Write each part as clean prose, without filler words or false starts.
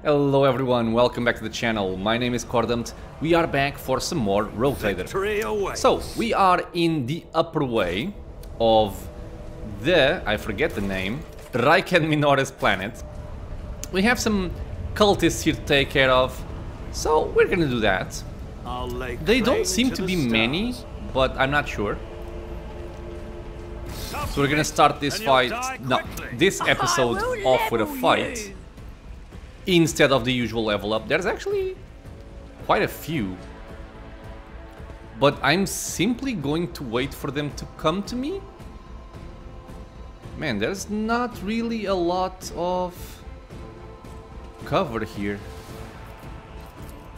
Hello everyone, welcome back to the channel. My name is Cordumt. We are back for some more Rogue Trader. So, we are in the upper way of the, I forget the name, Raiken Minora's planet. We have some cultists here to take care of, so we're gonna do that. They don't seem to be many, but I'm not sure. So we're gonna start this fight, no, this episode off with a fight. Instead of the usual level up. There's actually quite a few. But I'm simply going to wait for them to come to me. Man, there's not really a lot of cover here.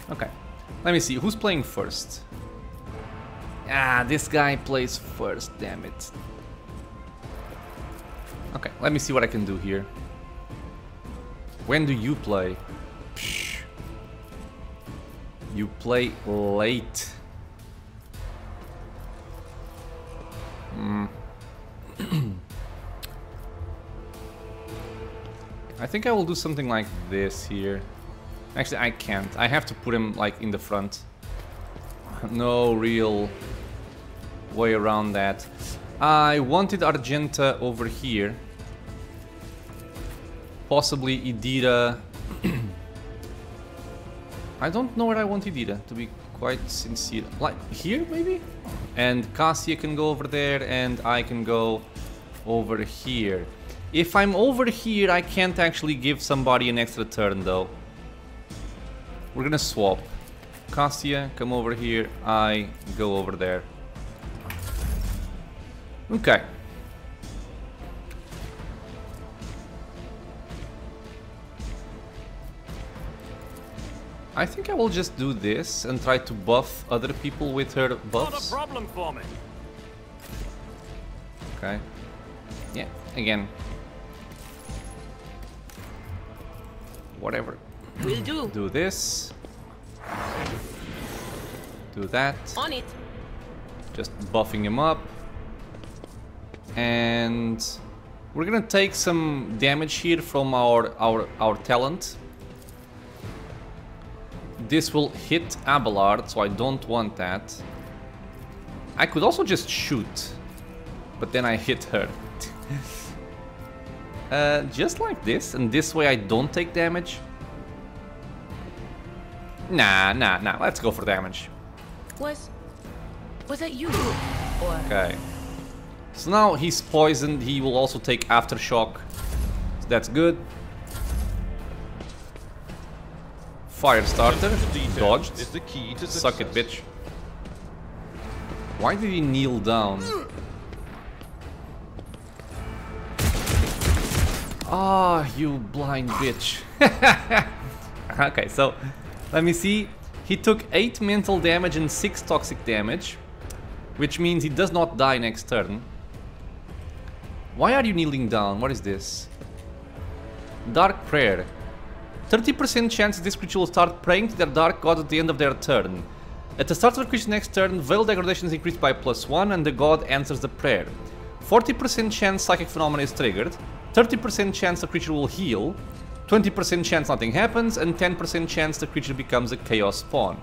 Okay, let me see, who's playing first? Ah, this guy plays first, damn it. Okay, let me see what I can do here. When do you play? Psh. You play late. I think I will do something like this here. Actually, I can't. I have to put him like in the front. No real way around that. I wanted Argenta over here. Possibly Idira. I don't know where I want Idira, to be quite sincere. Like here, maybe? And Cassia can go over there, and I can go over here. If I'm over here, I can't actually give somebody an extra turn, though. We're gonna swap. Cassia, come over here. I go over there. Okay. I think I will just do this and try to buff other people with her buffs. Not a problem for me. Okay. Yeah, again. Whatever. Will do. Do this. Do that. On it. Just buffing him up. And we're gonna take some damage here from our talent. This will hit Abelard, so I don't want that. I could also just shoot, but then I hit her. Just like this, and this way I don't take damage. Nah, let's go for damage. Was that you? Or Okay. So now he's poisoned, he will also take aftershock. So that's good. Fire starter, dodged. Suck it, bitch. Why did he kneel down? Ah, you blind bitch. Okay, so let me see. He took 8 mental damage and 6 toxic damage, which means he does not die next turn. Why are you kneeling down? What is this? Dark Prayer. 30% chance this creature will start praying to their dark god at the end of their turn. At the start of the creature's next turn, Veil Degradation is increased by +1 and the god answers the prayer. 40% chance Psychic Phenomena is triggered, 30% chance the creature will heal, 20% chance nothing happens, and 10% chance the creature becomes a Chaos Spawn.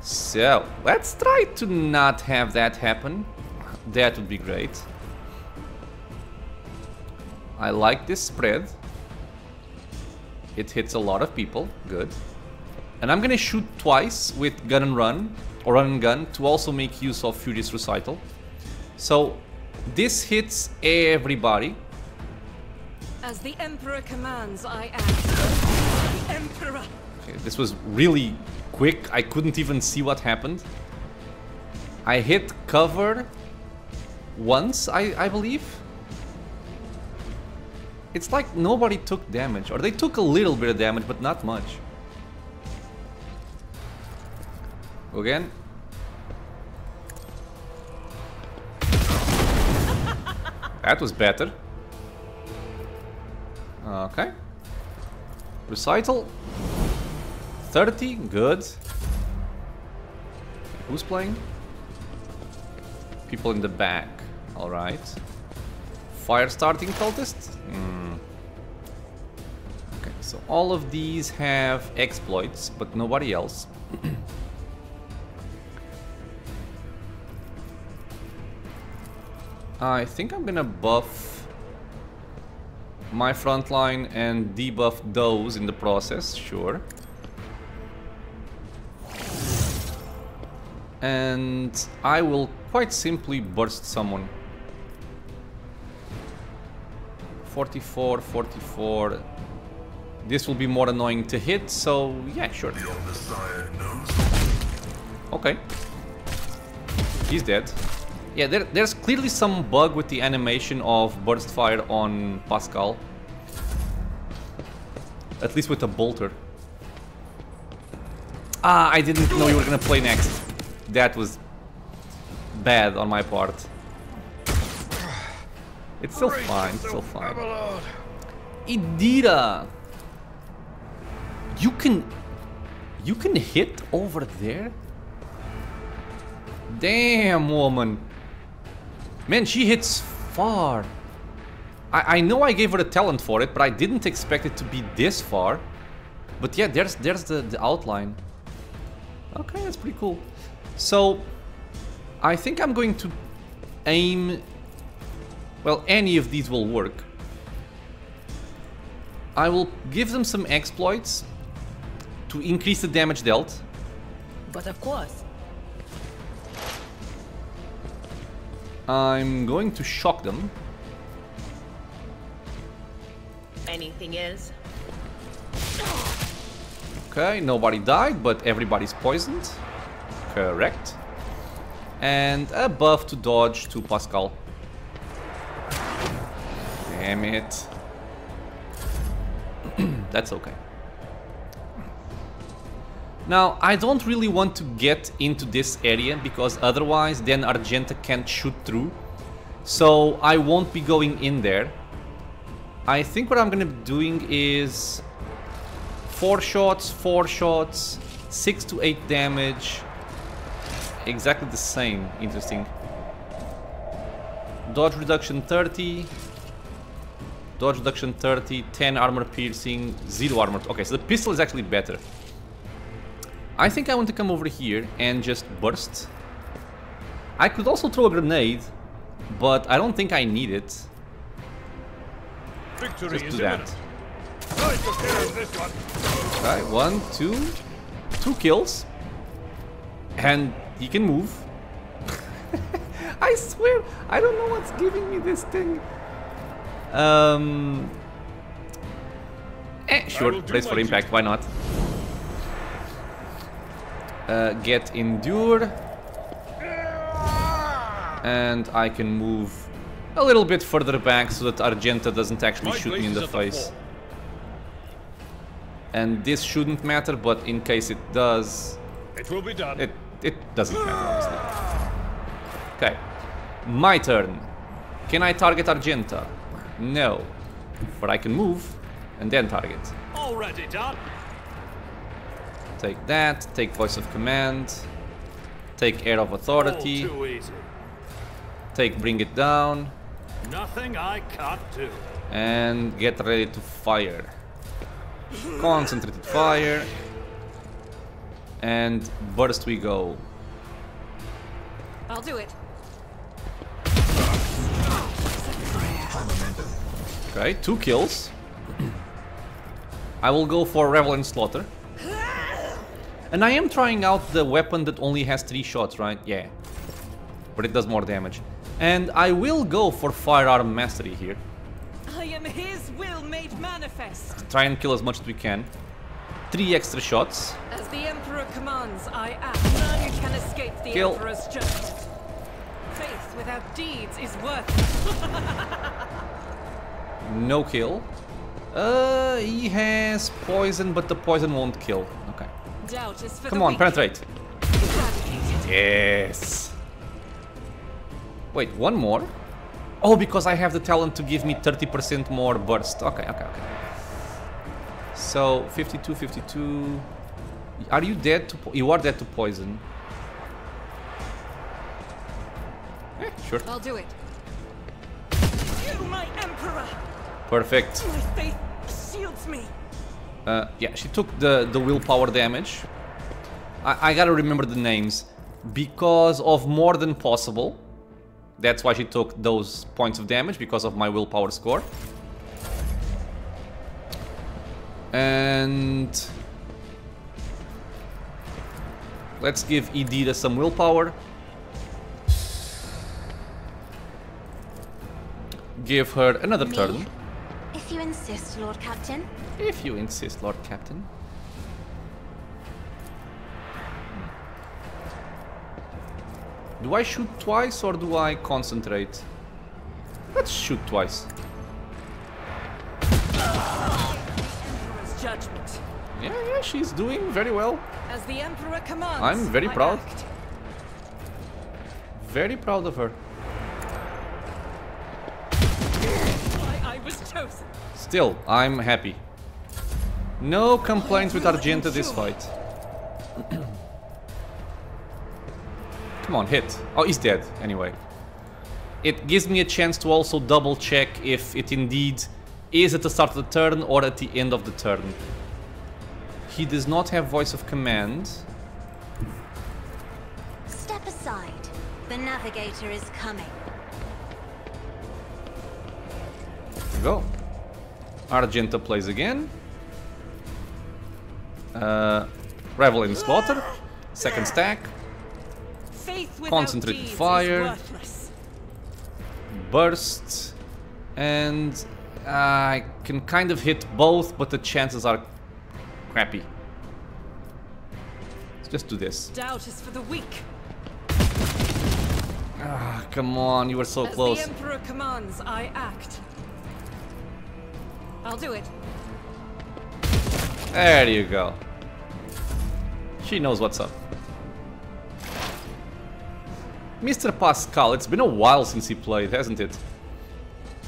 So, let's try to not have that happen. That would be great. I like this spread. It hits a lot of people, good. And I'm gonna shoot twice with gun and run, or run and gun, to also make use of Furious Recital. So, this hits everybody. As the Emperor commands, I am the Emperor. Okay, this was really quick, I couldn't even see what happened. I hit cover once, I believe. It's like nobody took damage, or they took a little bit of damage, but not much. Go again. That was better. Okay. Recital. 30, good. Who's playing? People in the back, alright. Fire starting cultist? So all of these have exploits, but nobody else. I think I'm gonna buff my frontline and debuff those in the process, sure. And I will quite simply burst someone. 44, 44. This will be more annoying to hit, so yeah, sure. Okay. He's dead. Yeah, there's clearly some bug with the animation of burst fire on Pascal. At least with the bolter. Ah, I didn't know you were gonna play next. That was bad on my part. It's still fine, it's still fine. Idira! You can hit over there? Damn, woman. Man, she hits far. I know I gave her a talent for it, but I didn't expect it to be this far. But yeah, there's the outline. Okay, that's pretty cool. So, I think I'm going to aim... Well, any of these will work. I will give them some exploits to increase the damage dealt. But of course. I'm going to shock them. Anything is. Okay, nobody died, but everybody's poisoned. Correct. And a buff to dodge to Pascal. Damn it. That's okay. Now, I don't really want to get into this area because otherwise then Argenta can't shoot through. So I won't be going in there. I think what I'm gonna be doing is 4 shots, 6 to 8 damage. Exactly the same. Interesting. Dodge reduction 30. Dodge reduction 30, 10 armor piercing, 0 armor. Okay, so the pistol is actually better. I think I want to come over here and just burst. I could also throw a grenade, but I don't think I need it. Victory just do that. Nice to hear this one. Okay, 1, 2 kills. And he can move. I swear, I don't know what's giving me this thing. Sure, brace for impact, why not? Get endure. And I can move a little bit further back so that Argenta doesn't actually shoot me in the face. And this shouldn't matter, but in case it does... It will be done. It doesn't matter, honestly. Okay. My turn. Can I target Argenta? No. But I can move and then target. Already done. Take that, take voice of command, take air of authority, All too easy. take bring it down, Nothing I can't do. and get ready to fire. Concentrated fire, and burst we go. I'll do it. Okay, 2 kills. I will go for Revel and Slaughter. And I am trying out the weapon that only has 3 shots, right? Yeah. But it does more damage. And I will go for Firearm Mastery here. I am his will made manifest. Try and kill as much as we can. 3 extra shots. As the Emperor commands, I act. None can escape the Kill. Emperor's judgment. Faith without deeds is worthless. No kill. He has poison, but the poison won't kill. Okay. Doubt is for Come the on, weak. penetrate. Eradicated. Yes. Wait, one more? Oh, because I have the talent to give me 30% more burst. Okay. So, 52, 52... Are you dead to... You are dead to poison. Sure. I'll do it. You, my Emperor! Perfect. My faith shields me. Yeah, she took the willpower damage. I gotta remember the names. Because of more than possible. That's why she took those points of damage, because of my willpower score. And let's give Edita some willpower. Give her another turn. If you insist, Lord Captain. If you insist, Lord Captain. Do I shoot twice or do I concentrate? Let's shoot twice. Emperor's judgment. Yeah, she's doing very well. As the Emperor commands, I'm very I proud. act. Very proud of her. I was chosen. Still, I'm happy. No complaints with Argenta this fight. Come on, hit. Oh, he's dead, anyway. It gives me a chance to also double check if it indeed is at the start of the turn or at the end of the turn. He does not have voice of command. Step aside. The navigator is coming. There we go. Argenta plays again. Revel in Slaughter. Second stack. Faith without Concentrated deeds fire. is worthless. Burst. And I can kind of hit both, but the chances are crappy. Let's just do this. Doubt is for the weak. Ah, come on, you were so As close. the Emperor commands, I act. I'll do it. There you go. She knows what's up. Mr. Pascal, it's been a while since he played, hasn't it?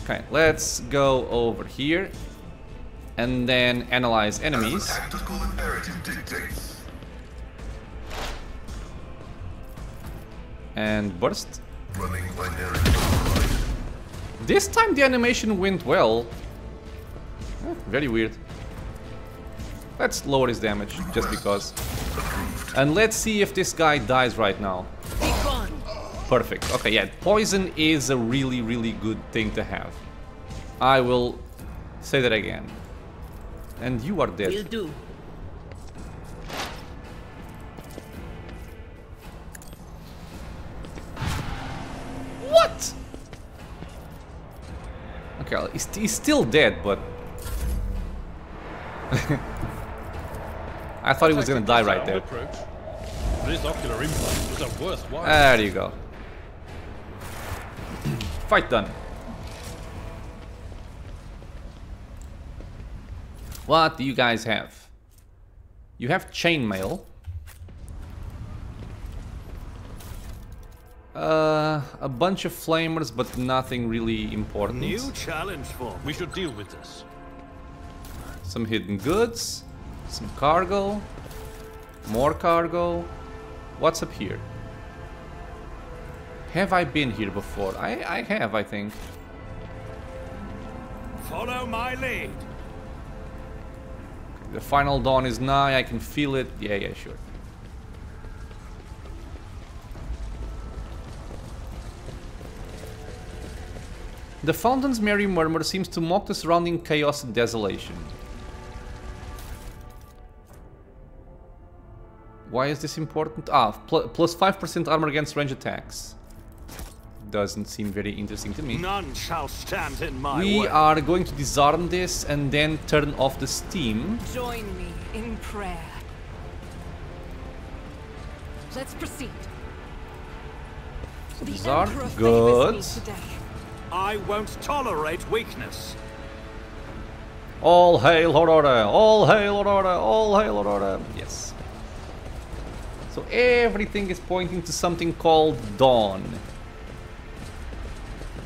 Okay, let's go over here and then analyze enemies. Tactical imperative dictates. And burst. Running binary override. This time the animation went well. Very weird. Let's lower his damage, just because. And let's see if this guy dies right now. Be gone. Perfect. Okay, yeah, poison is a really, really good thing to have. I will say that again. And you are dead. Will do. What? Okay, well, he's still dead, but... I thought he was gonna die right there. Approach. This ocular implant was a worthwhile. There you go. Fight done. What do you guys have? You have chainmail. A bunch of flamers, but nothing really important. New challenge for. We should deal with this. Some hidden goods, some cargo, more cargo. What's up here? Have I been here before? I have, I think. Follow my lead. The final dawn is nigh, I can feel it. Yeah, sure. The fountain's merry murmur seems to mock the surrounding chaos and desolation. Why is this important? Plus 5% armor against range attacks. Doesn't seem very interesting to me. None shall stand in my way. We are going to disarm this and then turn off the steam. Join me in prayer. Let's proceed. The Disarm. Emperor Good. favors me today. I won't tolerate weakness. All hail Aurora! All hail Aurora! All hail Aurora! Yes. So everything is pointing to something called Dawn.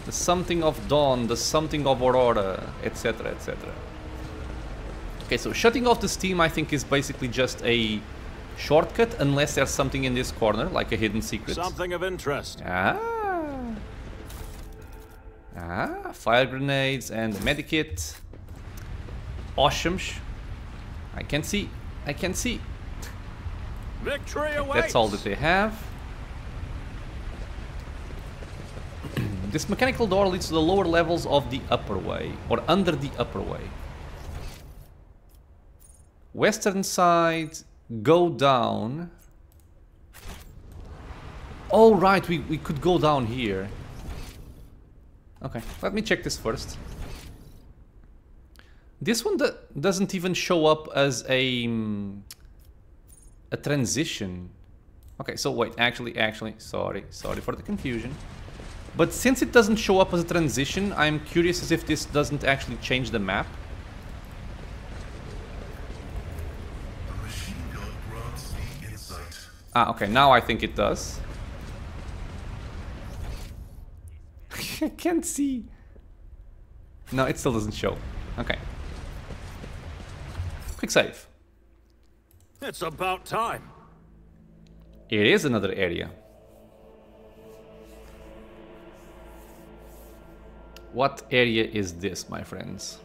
The something of Dawn, the something of Aurora, etc, etc. Okay, so shutting off the steam I think is basically just a shortcut, unless there's something in this corner, like a hidden secret. Something of interest. Fire grenades and a medikit. Awesome. I can see. I can see. Victory awaits. That's all that they have. This mechanical door leads to the lower levels of the upper way, or under the upper way. Western side, go down. Oh right, we could go down here. Okay, let me check this first. This one doesn't even show up as a transition. Okay, so wait, actually, sorry for the confusion. But since it doesn't show up as a transition, I'm curious as if this doesn't actually change the map. The machine gun grants me insight. Ah, okay, now I think it does. I can't see. No, it still doesn't show. Okay. Quick save. It's about time. It is another area. What area is this, my friends?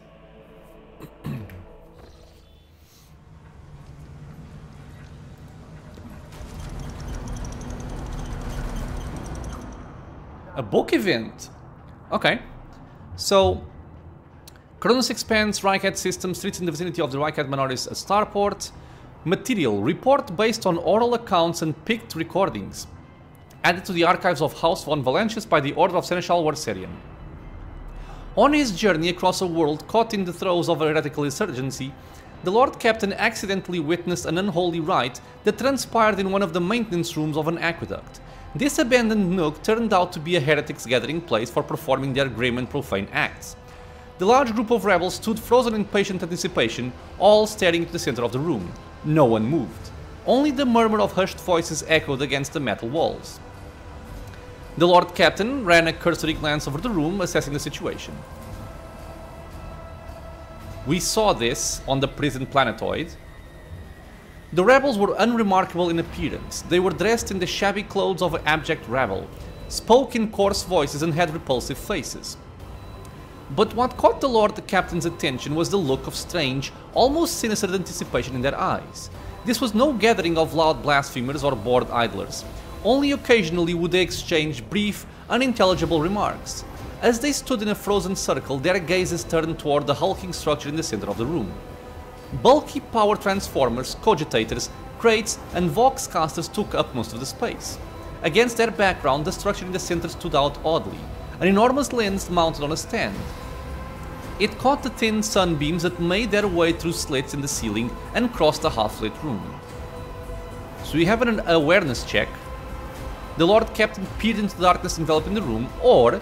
A book event. Okay. So, Kronos expands Rycat systems, streets in the vicinity of the Rycat Manoris starport. Material. Report based on oral accounts and picked recordings. Added to the archives of House von Valentius by the order of Seneschal Warserian. On his journey across a world caught in the throes of a heretical insurgency, the Lord Captain accidentally witnessed an unholy rite that transpired in one of the maintenance rooms of an aqueduct. This abandoned nook turned out to be a heretics' gathering place for performing their grim and profane acts. The large group of rebels stood frozen in patient anticipation, all staring into the center of the room. No one moved. Only the murmur of hushed voices echoed against the metal walls. The Lord Captain ran a cursory glance over the room, assessing the situation. We saw this on the prison planetoid. The rebels were unremarkable in appearance. They were dressed in the shabby clothes of abject rabble, spoke in coarse voices and had repulsive faces. But what caught the Lord Captain's attention was the look of strange, almost sinister anticipation in their eyes. This was no gathering of loud blasphemers or bored idlers. Only occasionally would they exchange brief, unintelligible remarks. As they stood in a frozen circle, their gazes turned toward the hulking structure in the center of the room. Bulky power transformers, cogitators, crates, and voxcasters took up most of the space. Against their background, the structure in the center stood out oddly, an enormous lens mounted on a stand. It caught the thin sunbeams that made their way through slits in the ceiling and crossed the half-lit room. So we have an awareness check. The Lord Captain peered into the darkness enveloping the room, or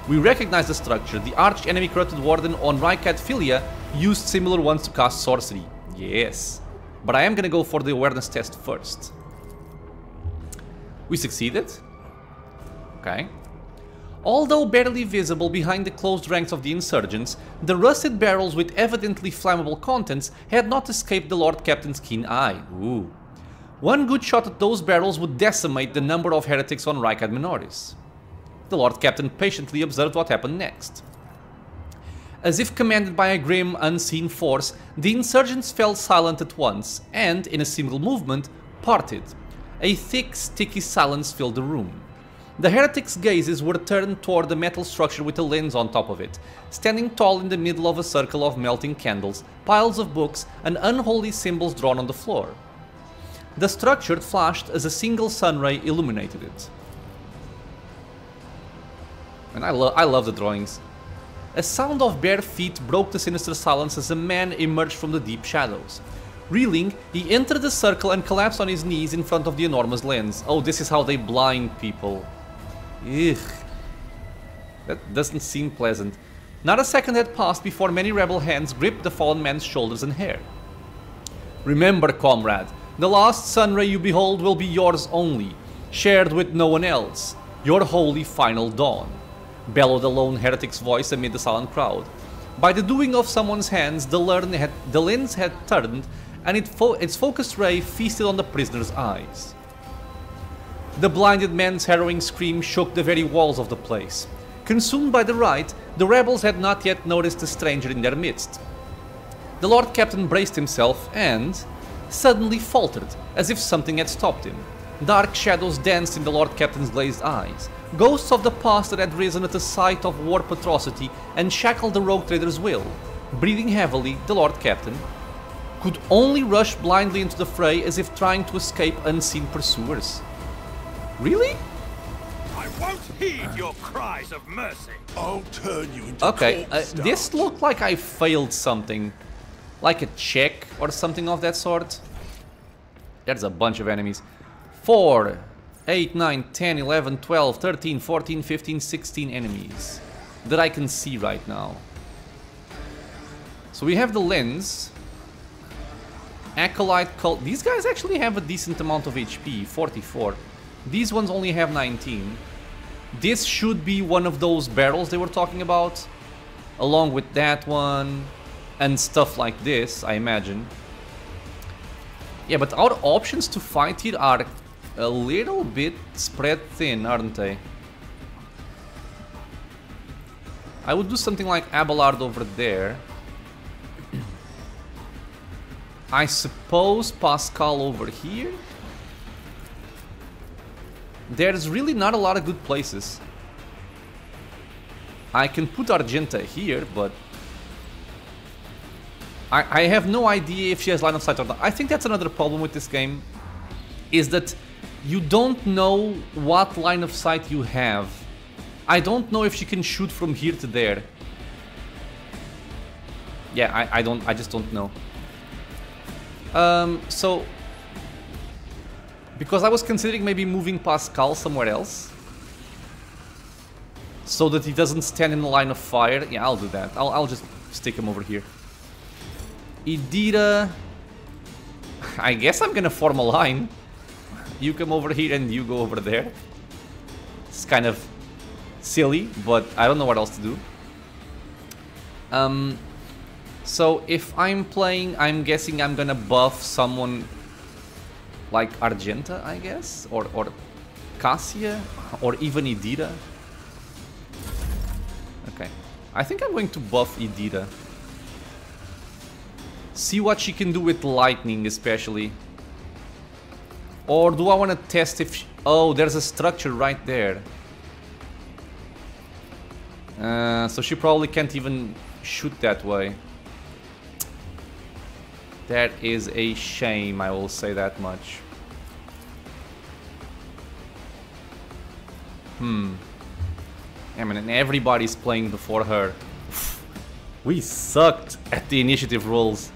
we recognize the structure. The arch-enemy corrupted warden on Rycat Philia used similar ones to cast sorcery. Yes. But I am gonna go for the awareness test first. We succeeded. Okay. Although barely visible behind the closed ranks of the insurgents, the rusted barrels with evidently flammable contents had not escaped the Lord Captain's keen eye. Ooh. One good shot at those barrels would decimate the number of heretics on Rycat Minoris. The Lord Captain patiently observed what happened next. As if commanded by a grim, unseen force, the insurgents fell silent at once and, in a single movement, parted. A thick, sticky silence filled the room. The heretics' gazes were turned toward the metal structure with a lens on top of it, standing tall in the middle of a circle of melting candles, piles of books, and unholy symbols drawn on the floor. The structure flashed as a single sunray illuminated it. And I love the drawings. A sound of bare feet broke the sinister silence as a man emerged from the deep shadows. Reeling, he entered the circle and collapsed on his knees in front of the enormous lens. Oh, this is how they blind people. Ugh. That doesn't seem pleasant. Not a second had passed before many rebel hands gripped the fallen man's shoulders and hair. Remember, comrade, the last sunray you behold will be yours only, shared with no one else. Your holy final dawn, bellowed a lone heretic's voice amid the silent crowd. By the doing of someone's hands, the lens had turned, and its focused ray feasted on the prisoner's eyes. The blinded man's harrowing scream shook the very walls of the place. Consumed by the rite, the rebels had not yet noticed the stranger in their midst. The Lord Captain braced himself and suddenly faltered, as if something had stopped him. Dark shadows danced in the Lord Captain's glazed eyes, ghosts of the past that had risen at the sight of warp atrocity and shackled the rogue trader's will. Breathing heavily, the Lord Captain could only rush blindly into the fray as if trying to escape unseen pursuers. Really? I won't heed your cries of mercy. I'll turn you into Okay, corpse this dust. looked like I failed something. Like a check or something of that sort. There's a bunch of enemies. 4, 8, 9, 10, 11, 12, 13, 14, 15, 16 enemies that I can see right now. So we have the lens. Acolyte cult. These guys actually have a decent amount of HP, 44. These ones only have 19. This should be one of those barrels they were talking about, along with that one and stuff like this, I imagine. Yeah, but our options to fight here are a little bit spread thin, aren't they? I would do something like Abelard over there. I suppose Pascal over here. There's really not a lot of good places. I can put Argenta here, but I have no idea if she has line of sight or not. I think that's another problem with this game, is that you don't know what line of sight you have. I don't know if she can shoot from here to there. Yeah, I just don't know. So because I was considering maybe moving Pascal somewhere else so that he doesn't stand in the line of fire. Yeah, I'll do that. I'll just stick him over here. Idira, I guess I'm gonna form a line. You come over here and you go over there. It's kind of silly, but I don't know what else to do. So if I'm playing, I'm guessing I'm gonna buff someone like Argenta, I guess, or Cassia, or even Idira. Okay, I think I'm going to buff Idira. See what she can do with lightning, especially. Or do I want to test if... Oh, there's a structure right there. So she probably can't even shoot that way. That is a shame, I will say that much. I mean, and everybody's playing before her. We sucked at the initiative rolls.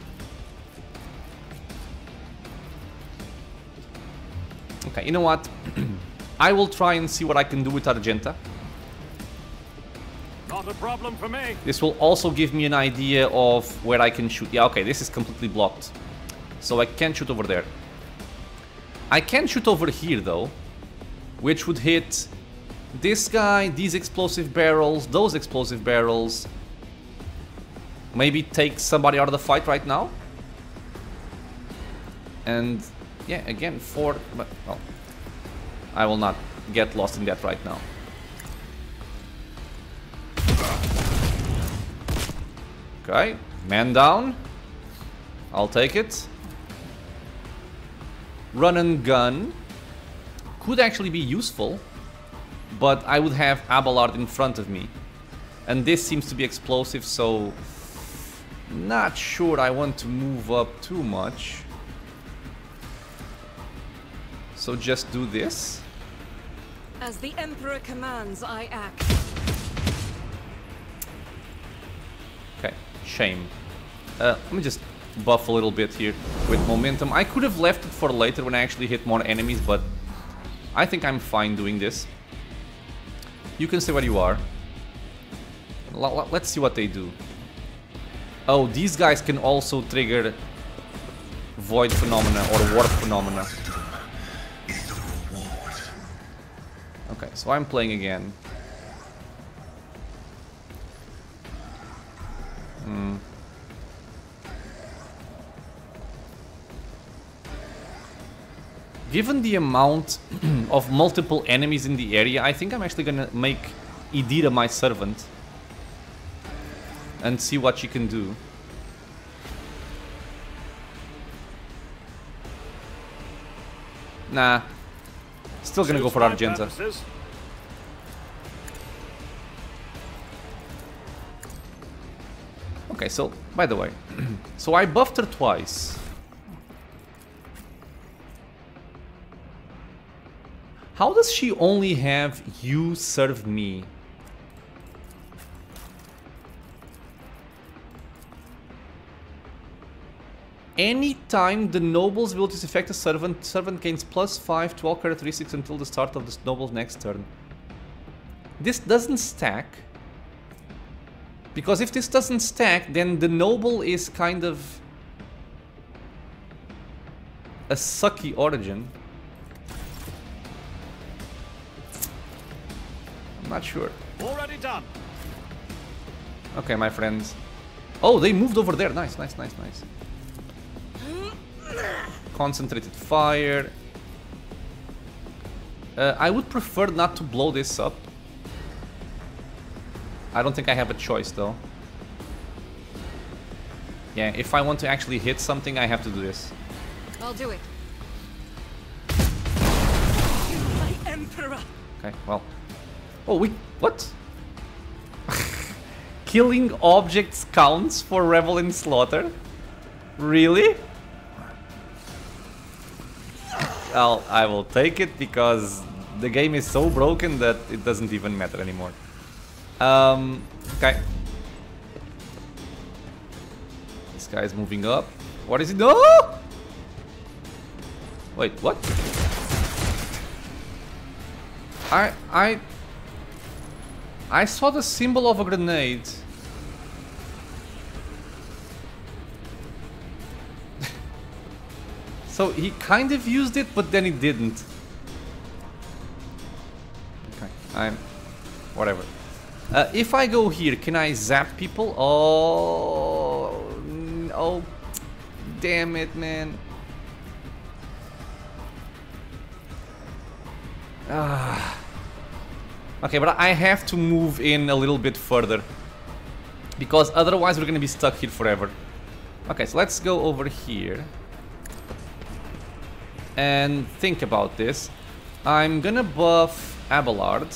Okay, you know what? I will try and see what I can do with Argenta. Not a problem for me. This will also give me an idea of where I can shoot. Yeah, okay, this is completely blocked. So I can't shoot over there. I can shoot over here, though. Which would hit this guy, these explosive barrels, those explosive barrels. Maybe take somebody out of the fight right now. And... yeah, again, 4, but, well, I will not get lost in that right now. Okay, man down. I'll take it. Run and gun. Could actually be useful, but I would have Abelard in front of me. And this seems to be explosive, so... not sure I want to move up too much. So just do this. As the Emperor commands, I act. Okay, shame. Let me just buff a little bit here with momentum. I could have left it for later when I actually hit more enemies, but I think I'm fine doing this. You can stay where you are. Let's see what they do. Oh, these guys can also trigger void phenomena or warp phenomena. Okay, so I'm playing again. Given the amount of multiple enemies in the area, I think I'm actually gonna make Idira my servant and see what she can do. Nah. Still gonna go for Argenta. Okay, so, by the way, so I buffed her twice. How does she only have you serve me? Anytime the noble's abilities affect a servant, servant gains +5 to all characteristics until the start of the noble's next turn. This doesn't stack. Because if this doesn't stack, then the noble is kind of a sucky origin. I'm not sure. Already done. Okay, my friends. Oh, they moved over there. Nice, nice, nice, nice. Concentrated fire. I would prefer not to blow this up. I don't think I have a choice though. Yeah, if I want to actually hit something, I have to do this. I'll do it. My Emperor. Okay, well. Oh, what? Killing objects counts for Revel in Slaughter? Really? Well, I will take it because the game is so broken that it doesn't even matter anymore. Okay. This guy is moving up. What is he doing? No! Wait, what? I saw the symbol of a grenade. So he kind of used it, but then he didn't. Okay, whatever. If I go here, can I zap people? Oh, damn it, man. Okay, but I have to move in a little bit further. Because otherwise we're gonna be stuck here forever. Okay, so let's go over here. And think about this. I'm gonna buff Abelard.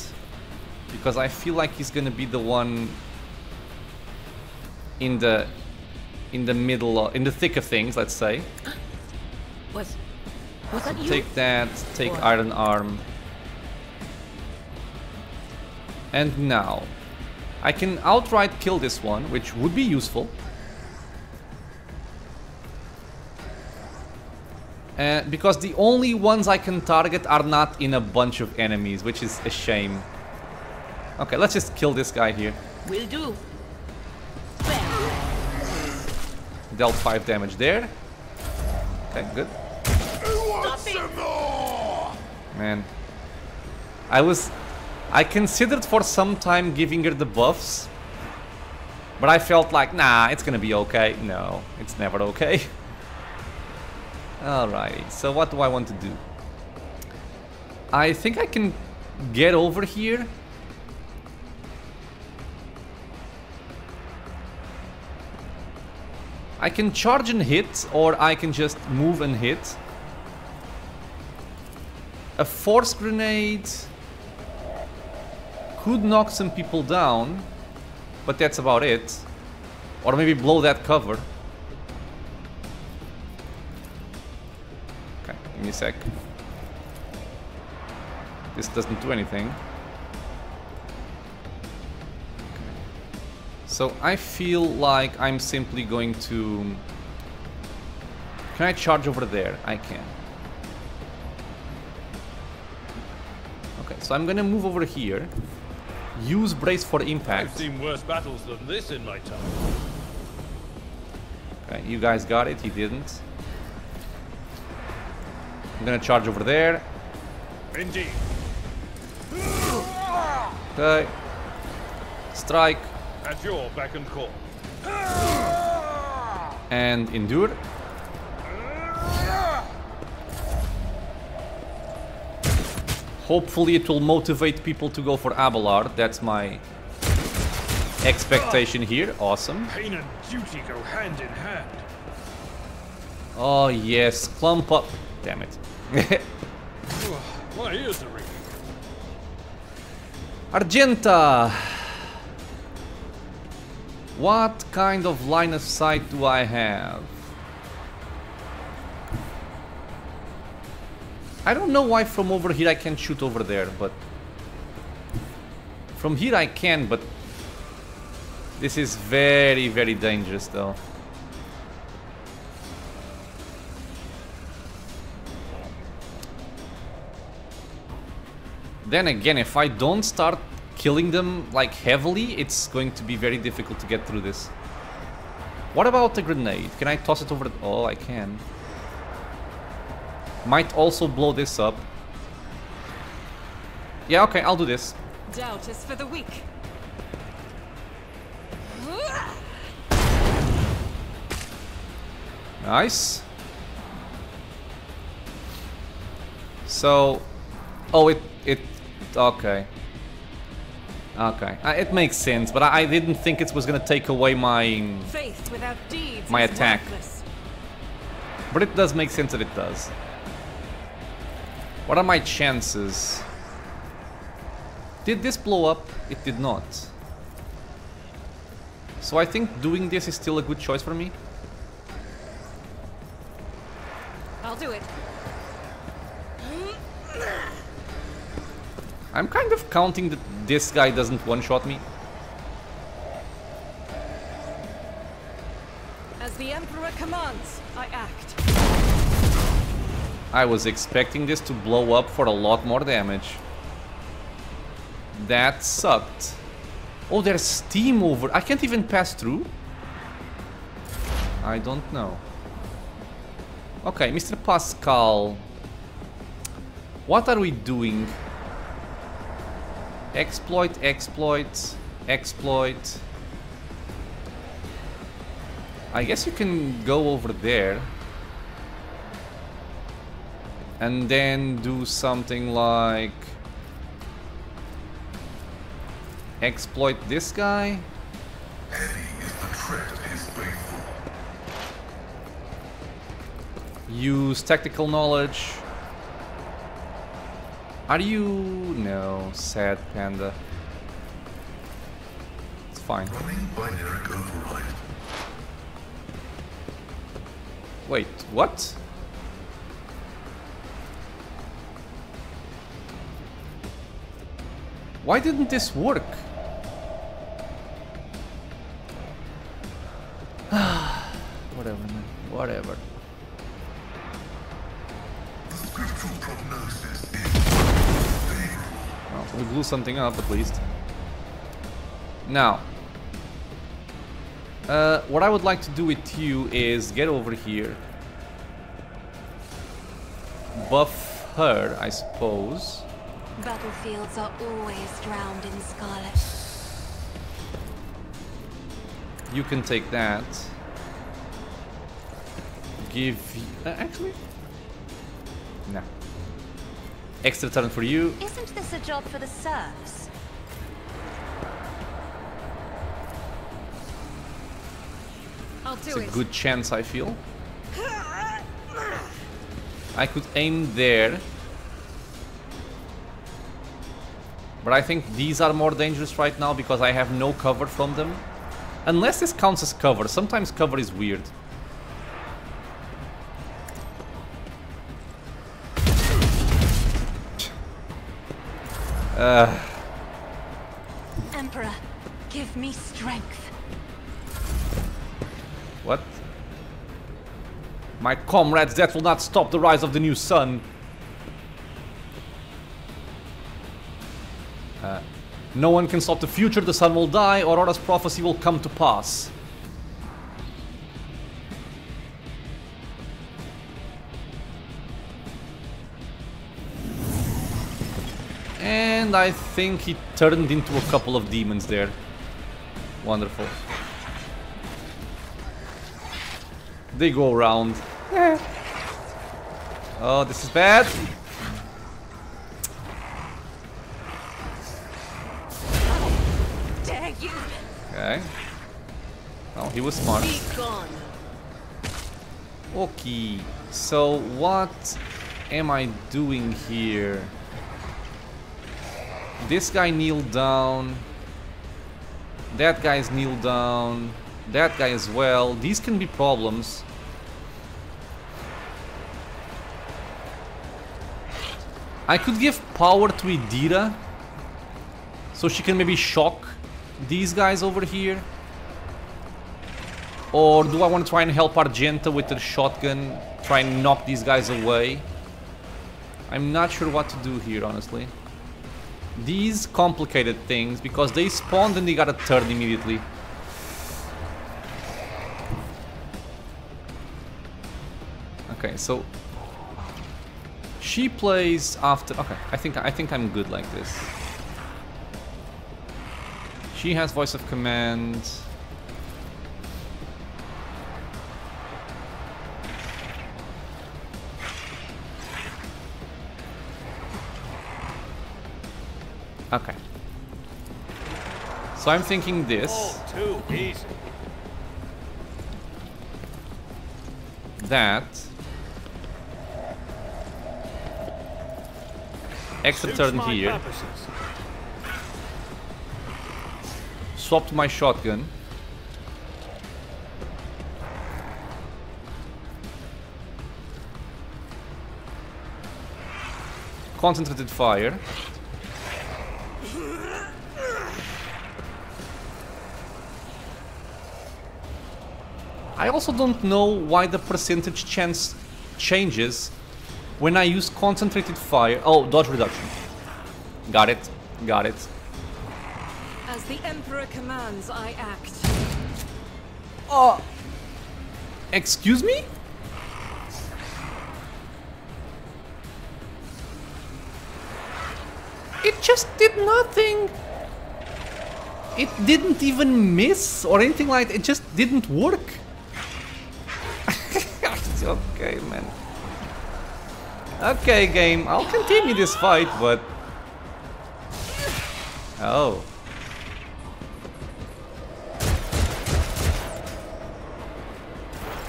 Because I feel like he's gonna be the one in the middle, in the thick of things, let's say. Was that you? Take that, take Iron Arm. And now, I can outright kill this one, which would be useful. Because the only ones I can target are not in a bunch of enemies, which is a shame. Okay, let's just kill this guy here. Will do. Dealt 5 damage there. Okay, good. Man. I considered for some time giving her the buffs. But I felt like, nah, it's gonna be okay. No, it's never okay. Alrighty, so what do I want to do? I think I can get over here. I can charge and hit, or I can just move and hit. A force grenade could knock some people down, but that's about it. Or maybe blow that cover. Okay, give me a sec. This doesn't do anything. So I feel like I'm simply going to... Can I charge over there? I can. Okay, so I'm gonna move over here. Use Brace for Impact. I've seen worse battles than this in my time. Okay, you guys got it, he didn't. I'm gonna charge over there. Indeed. Okay. Strike. At your beck and call. And endure. Hopefully it will motivate people to go for Abelard. That's my expectation here. Awesome. Pain and duty go hand in hand. Oh yes, clump up. Damn it. My ears are ringing. Argenta! What kind of line of sight do I have? I don't know why from over here I can shoot over there, but... From here I can, but... This is very, very dangerous though. Then again, if I don't start killing them like heavily, it's going to be very difficult to get through this. What about the grenade? Can I toss it over the... Oh, I can. Might also blow this up. Yeah, okay, I'll do this. Doubt is for the weak. Nice. So... Oh, it... Okay. Okay. It makes sense, but I didn't think it was gonna take away my... Faith without deeds my is attack. worthless. But it does make sense that it does. What are my chances? Did this blow up? It did not. So I think doing this is still a good choice for me. I'll do it. I'm kind of counting that this guy doesn't one-shot me. As the Emperor commands, I act. I was expecting this to blow up for a lot more damage. That sucked. Oh, there's steam over... I can't even pass through? I don't know. Okay, Mr. Pascal. What are we doing? Exploit, exploit, exploit. I guess you can go over there. And then do something like... Exploit this guy. Eddie is the threat of his faithful. Use tactical knowledge. Are you... No, sad panda. It's fine. Running binary override. Wait, what? Why didn't this work? Whatever, man. Whatever. The scriptural prognosis is favorable. Well, we blew something up at least. Now, what I would like to do with you is get over here. Buff her, I suppose. Battlefields are always drowned in scarlet. You can take that. Give... actually? Nah. Extra turn for you. Isn't this a job for the serfs? I'll do It's a it. good chance, I feel. I could aim there. But I think these are more dangerous right now because I have no cover from them. Unless this counts as cover. Sometimes cover is weird. Emperor, give me strength. What? My comrades, that will not stop the rise of the new sun. No one can stop the future, the sun will die, Aurora's prophecy will come to pass. And I think he turned into a couple of demons there. Wonderful. They go around. Oh, this is bad. Dare you! Okay. Well, he was smart. Be gone! Okay. So what am I doing here? This guy kneeled down. That guy's kneeled down. That guy as well. These can be problems. I could give power to Idira, so she can maybe shock these guys over here. Or do I want to try and help Argenta with her shotgun, try and knock these guys away? I'm not sure what to do here, honestly. These complicated things, because they spawned and they got a turn immediately. Okay, so she plays after. Okay, I think I'm good like this. She has voice of command. Okay. So I'm thinking this. Oh, too easy. That. Extra Suits turn my here. purposes. Swap to my shotgun. Concentrated fire. I also don't know why the percentage chance changes when I use concentrated fire. Oh, dodge reduction. Got it. Got it. As the Emperor commands, I act. Oh. Excuse me? It just did nothing. It didn't even miss or anything like that. It just didn't work. Okay, man. Okay, game. I'll continue this fight, but... Oh.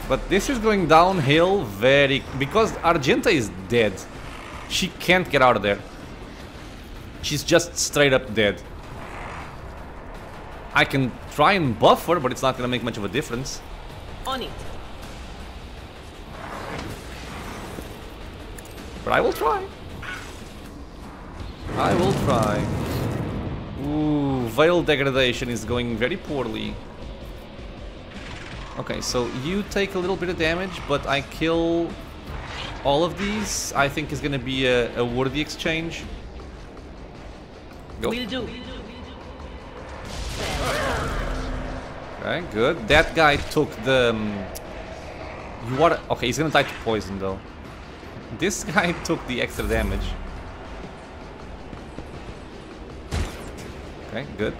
But this is going downhill very... Because Argenta is dead. She can't get out of there. She's just straight up dead. I can try and buff her, but it's not gonna make much of a difference. On it. But I will try. I will try. Ooh, Veil degradation is going very poorly. Okay, so you take a little bit of damage, but I kill all of these. I think is gonna be a worthy exchange. Go. Will do. Okay, good. That guy took the... you are... Okay, he's gonna die to poison though. This guy took the extra damage. Okay, good.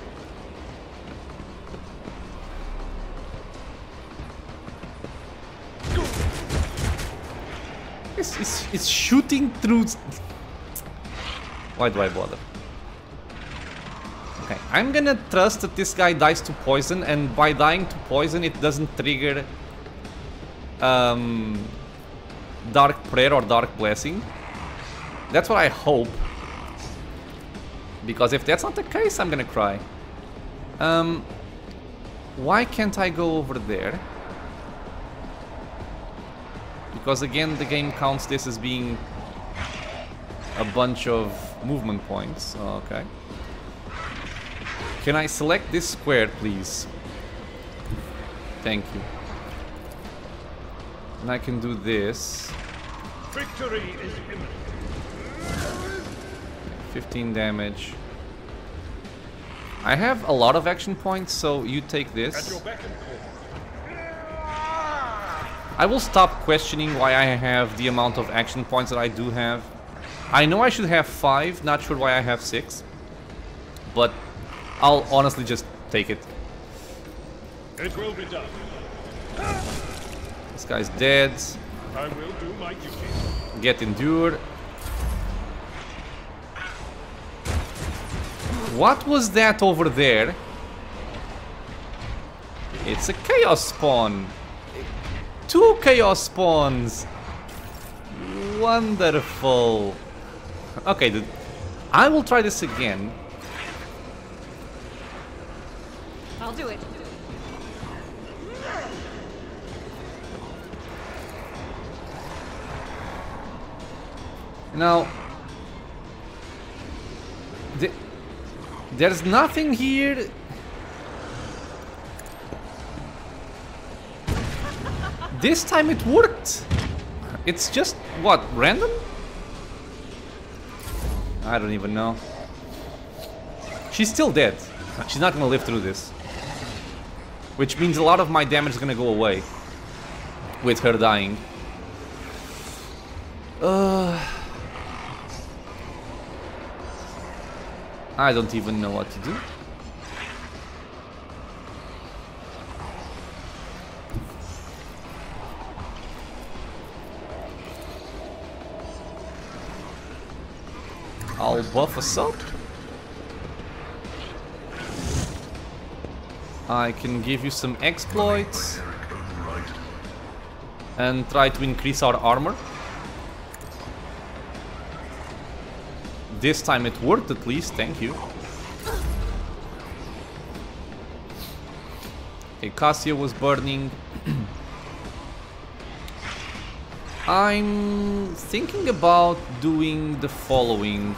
It's shooting through... Why do I bother? Okay, I'm gonna trust that this guy dies to poison, and by dying to poison it doesn't trigger Dark Prayer or Dark Blessing. That's what I hope. Because if that's not the case, I'm gonna cry. Why can't I go over there? Because again, the game counts this as being a bunch of movement points. Okay. Can I select this square, please? Thank you. And I can do this. Victory is imminent. 15 damage. I have a lot of action points, so you take At this. your beck and call. I will stop questioning why I have the amount of action points that I do have. I know I should have 5, not sure why I have 6. But I'll honestly just take it. It will be done. This guy's dead. I will do my duty. Get endured. What was that over there? It's a chaos spawn. 2 chaos spawns. Wonderful. Okay, I will try this again. I'll do it. Now, there's nothing here. This time it worked. It's just, what, random? I don't even know. She's still dead. She's not gonna live through this. Which means a lot of my damage is gonna go away with her dying. I don't even know what to do. I'll buff us up. I can give you some exploits and try to increase our armor. This time it worked at least, thank you. Okay, Cassia was burning. I'm thinking about doing the following.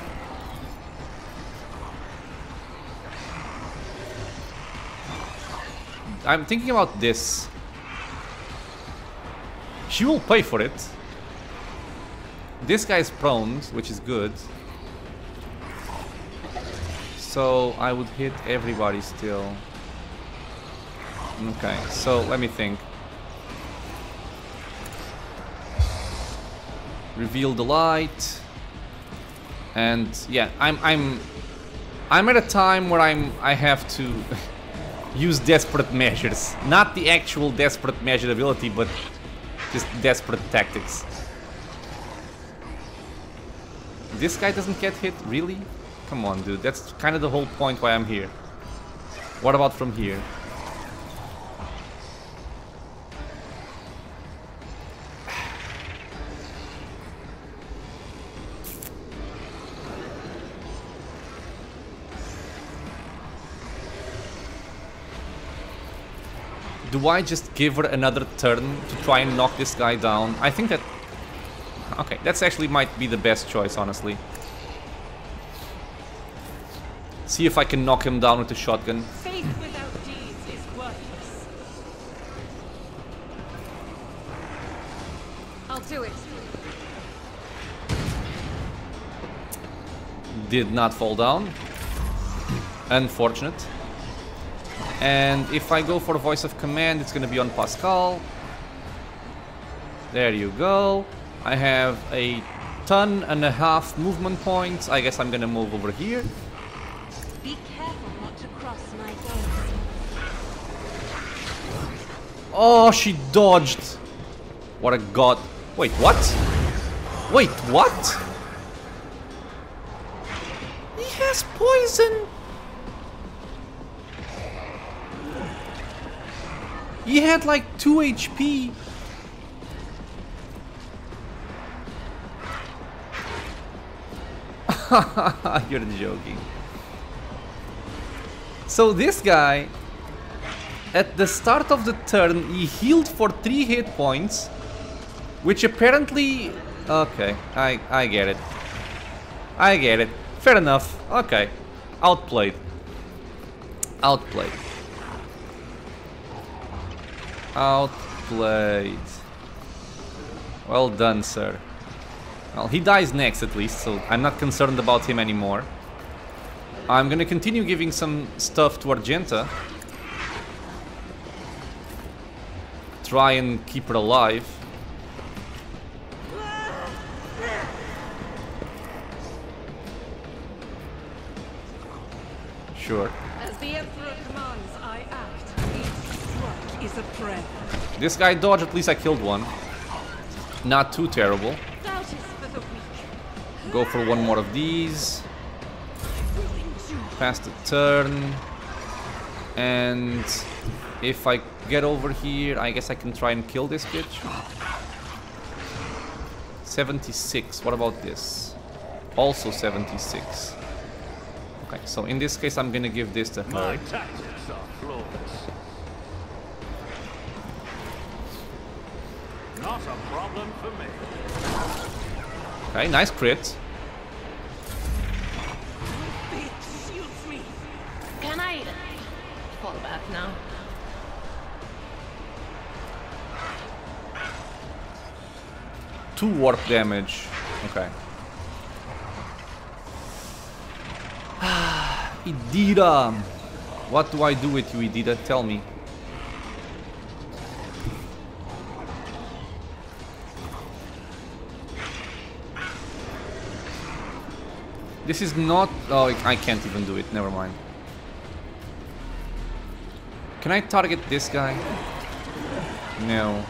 I'm thinking about this. She will pay for it. This guy is prone, which is good. So I would hit everybody still. Okay, so let me think. Reveal the light. And yeah, I'm at a time where I have to use desperate measures. Not the actual desperate measure ability, but just desperate tactics. This guy doesn't get hit, really? Come on, dude. That's kind of the whole point why I'm here. What about from here? Do I just give her another turn to try and knock this guy down? I think that... Okay, that's actually might be the best choice, honestly. See if I can knock him down with a shotgun. Faith without deeds is worthless. I'll do it. Did not fall down. Unfortunate. And if I go for voice of command, it's gonna be on Pascal. There you go. I have a ton and a half movement points. I guess I'm gonna move over here. Be careful not to cross my gaze. Oh, she dodged. What a god. Wait, what? Wait, what? He has poison. He had like 2 HP. You're joking. So this guy, at the start of the turn, he healed for 3 hit points, which apparently... Okay, I get it. I get it. Fair enough. Okay. Outplayed. Outplayed. Outplayed. Well done, sir. Well, he dies next at least, so I'm not concerned about him anymore. I'm gonna continue giving some stuff to Argenta. Try and keep her alive. Sure. As the Emperor commands, I act. Each strike is a prayer. This guy dodged, at least I killed one. Not too terrible. Doubt is for the weak. Go for one more of these. Pass the turn. And if I get over here, I guess I can try and kill this bitch. 76. What about this? Also 76. Okay, so in this case I'm gonna give this to My her. tactics are flawless. Not a problem for me. Okay, nice crit. It suits me. Can I fall back now? Two warp damage. Okay. Idira. What do I do with you, Idira? Tell me. This is not... Oh, I can't even do it. Never mind. Can I target this guy? No.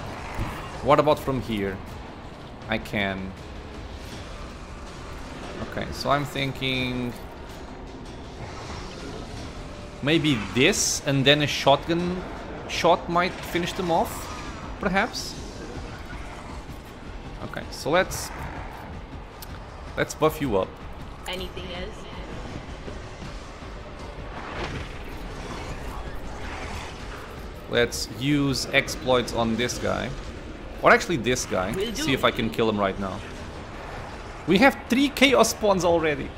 What about from here? I can. Okay, so I'm thinking... Maybe this, and then a shotgun shot might finish them off, perhaps? Okay, so let's buff you up. Anything else? Let's use exploits on this guy. Or actually this guy. See if I can kill him right now. We have 3 chaos spawns already.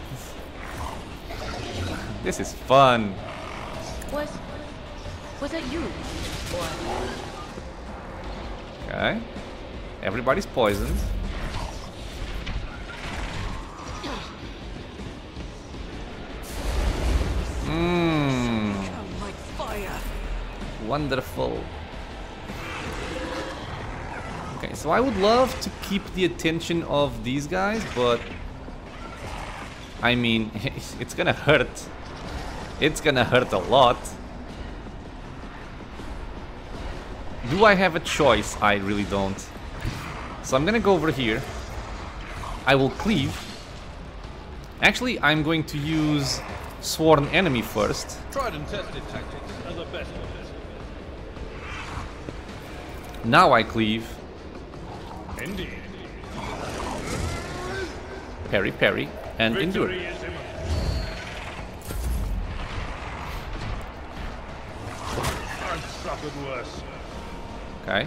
This is fun. Was that you? Or Okay. Everybody's poisoned. Mmm. Come like fire. Wonderful. Okay, so I would love to keep the attention of these guys, but I mean, it's gonna hurt. It's gonna hurt a lot. Do I have a choice? I really don't. So I'm gonna go over here. I will cleave. Actually, I'm going to use Sworn Enemy first. Tried and tested tactics are the best of it. Now I cleave. Indeed. Parry, parry, and endure. Victory is imminent. I've suffered worse. Okay.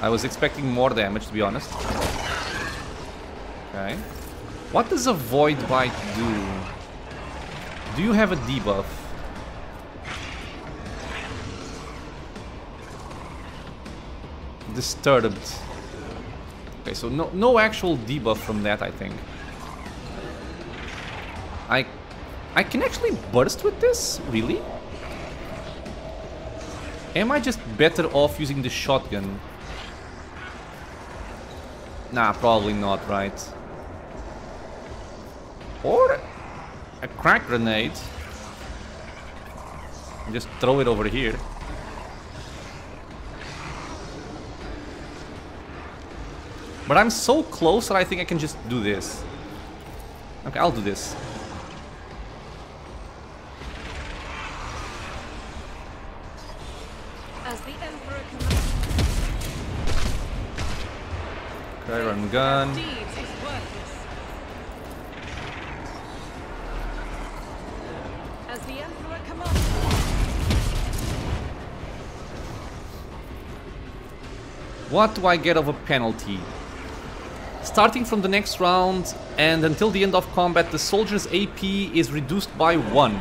I was expecting more damage, to be honest. Okay. What does a Void Bite do? Do you have a debuff? Disturbed. Okay, so no actual debuff from that, I think. I can actually burst with this? Really? Am I just better off using the shotgun? Nah, probably not, right? Or a crack grenade. Just throw it over here. But I'm so close that I think I can just do this. Okay, I'll do this. As the Emperor commands. Okay, run gun. Deeds is worthless. As the Emperor commands. What do I get of a penalty? Starting from the next round and until the end of combat, the soldier's AP is reduced by 1.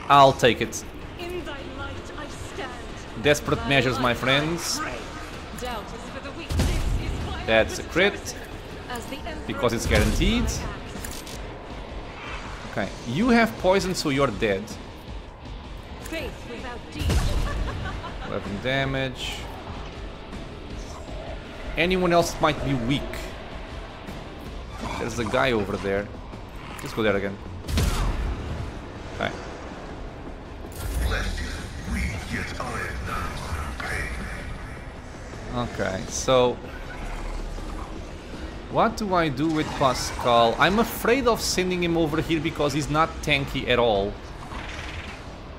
I'll take it. In thy light I stand. Desperate Thy measures, my light I friends. pray. Doubt is for the weak. This is why That's a I crit. trust. As the Emperor Because it's commands, guaranteed. I act. Okay, you have poison, so you're dead. Faith without deed. 11 damage. Anyone else might be weak. There's a guy over there. Let's go there again. Okay. Flesh is weak, yet iron knows no pain. Okay, so what do I do with Pascal? I'm afraid of sending him over here because he's not tanky at all.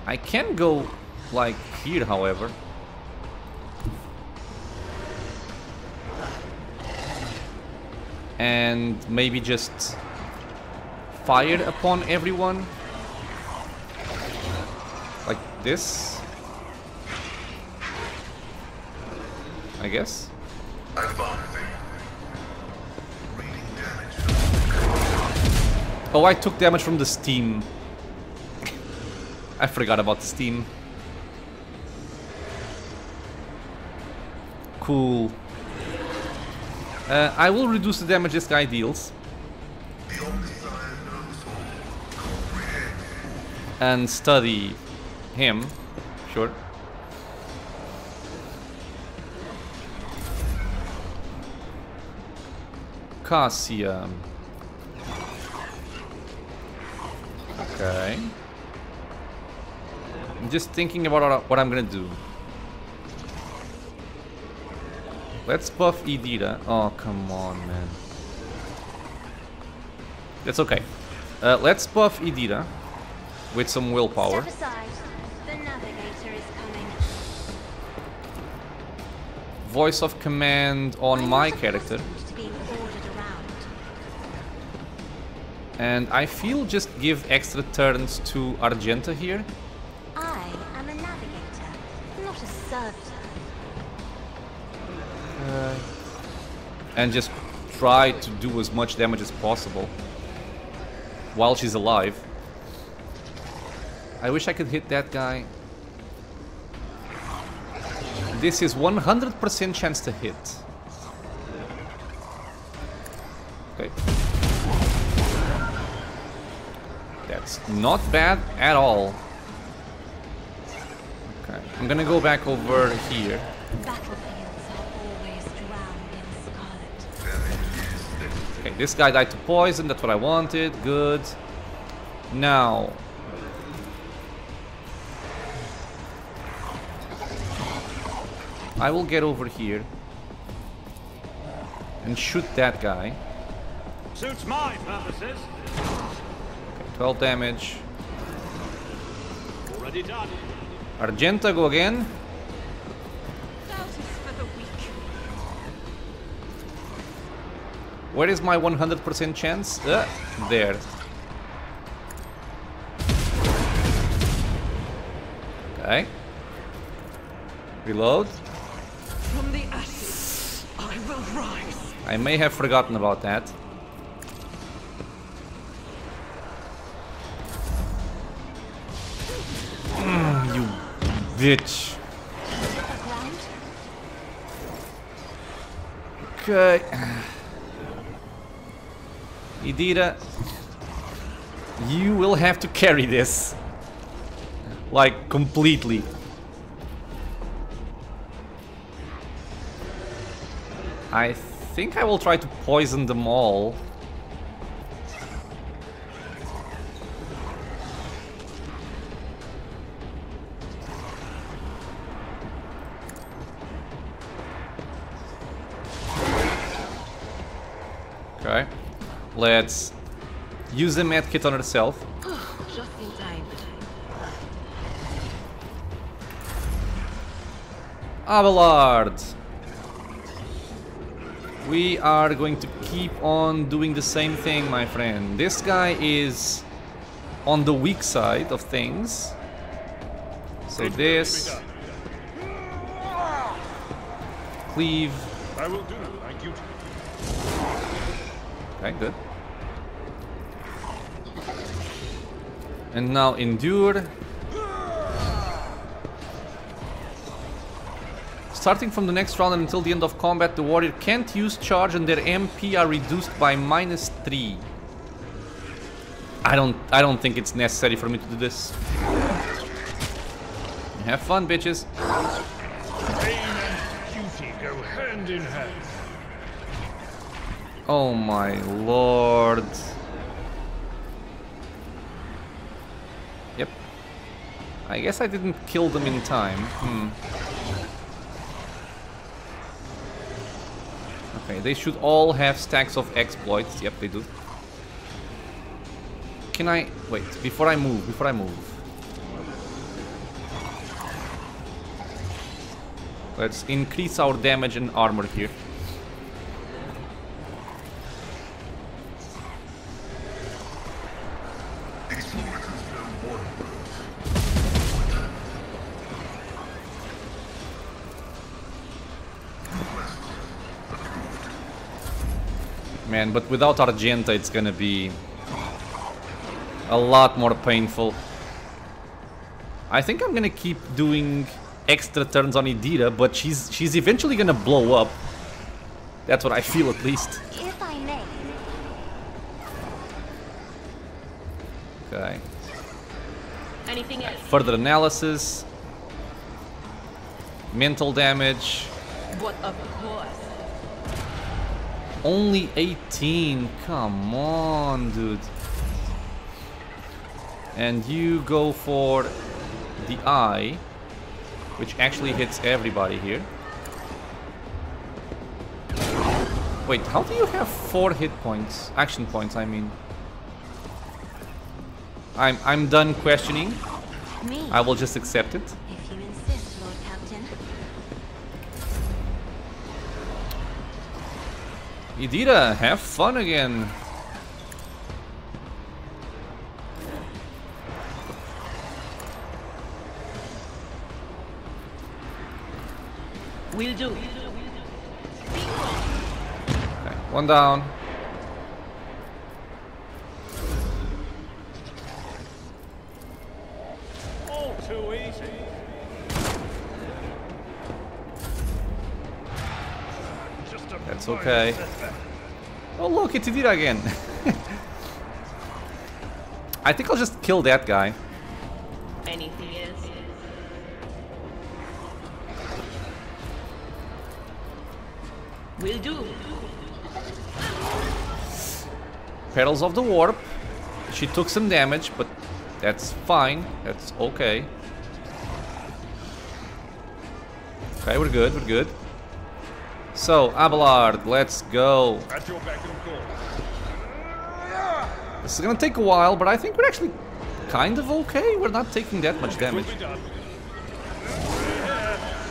I can go like here, however. and maybe just fire upon everyone. Like this. I guess. I found a thing. Reading damage. Oh, I took damage from the steam. I forgot about the steam. Cool. I will reduce the damage this guy deals. The only sign knows all. Comprehend. And study him. Sure. Cassia. Okay. I'm just thinking about what I'm gonna do. Let's buff Idira. Oh, come on, man. That's okay. Let's buff Idira with some willpower. Step aside. The navigator is coming. Voice of command on I'm my not character. accustomed to being ordered around. And I feel just give extra turns to Argenta here. I am a navigator, not a servitor. And just try to do as much damage as possible while she's alive. I wish I could hit that guy. This is 100% chance to hit. Okay. That's not bad at all. Okay, I'm gonna go back over here. Battlefields are always drowned in scarlet. Okay, this guy died to poison, that's what I wanted, good. Now... I will get over here and shoot that guy. Suits my purposes. Okay, 12 damage. Already done. Argenta, go again. Doubt is for the weak. Where is my 100% chance? There. Okay. Reload. From the ashes, I will rise. I may have forgotten about that. You bitch. Ground? Okay. Idira, you will have to carry this. Like, completely. I think I will try to poison them all. Okay. Let's use the med kit on herself. Just in time. Abelard. We are going to keep on doing the same thing, my friend. This guy is on the weak side of things. So this... Cleave. I will do, thank you. Okay, good. And now endure. Starting from the next round and until the end of combat, the warrior can't use charge and their MP are reduced by -3. I don't think it's necessary for me to do this. Have fun, bitches. Pain and beauty go hand in hand. Oh my lord. Yep. I guess I didn't kill them in time. Okay, they should all have stacks of exploits. Yep, they do. Can I... Wait, before I move. Let's increase our damage and armor here. Man, but without Argenta it's gonna be a lot more painful. I think I'm gonna keep doing extra turns on Idira, but she's eventually gonna blow up. That's what I feel, at least. If I may. Okay. Anything else? Further analysis. Mental damage. But of course. Only 18. Come on, dude. And you go for the eye, which actually hits everybody here. Wait, how do you have 4 hit points? Action points, I mean. I'm done questioning. Me. I will just accept it. If you insist, Lord Captain. Idira, have fun again. Will do. Okay, one down. All too easy. Just a That's okay. Oh look, it's Idira again. I think I'll just kill that guy. Anything else? Will do. Petals of the Warp. She took some damage, but that's fine. That's okay. Okay, we're good, we're good. So, Abelard, let's go. At your beck and call. This is gonna take a while, but I think we're actually kind of okay. We're not taking that much damage. Will be done.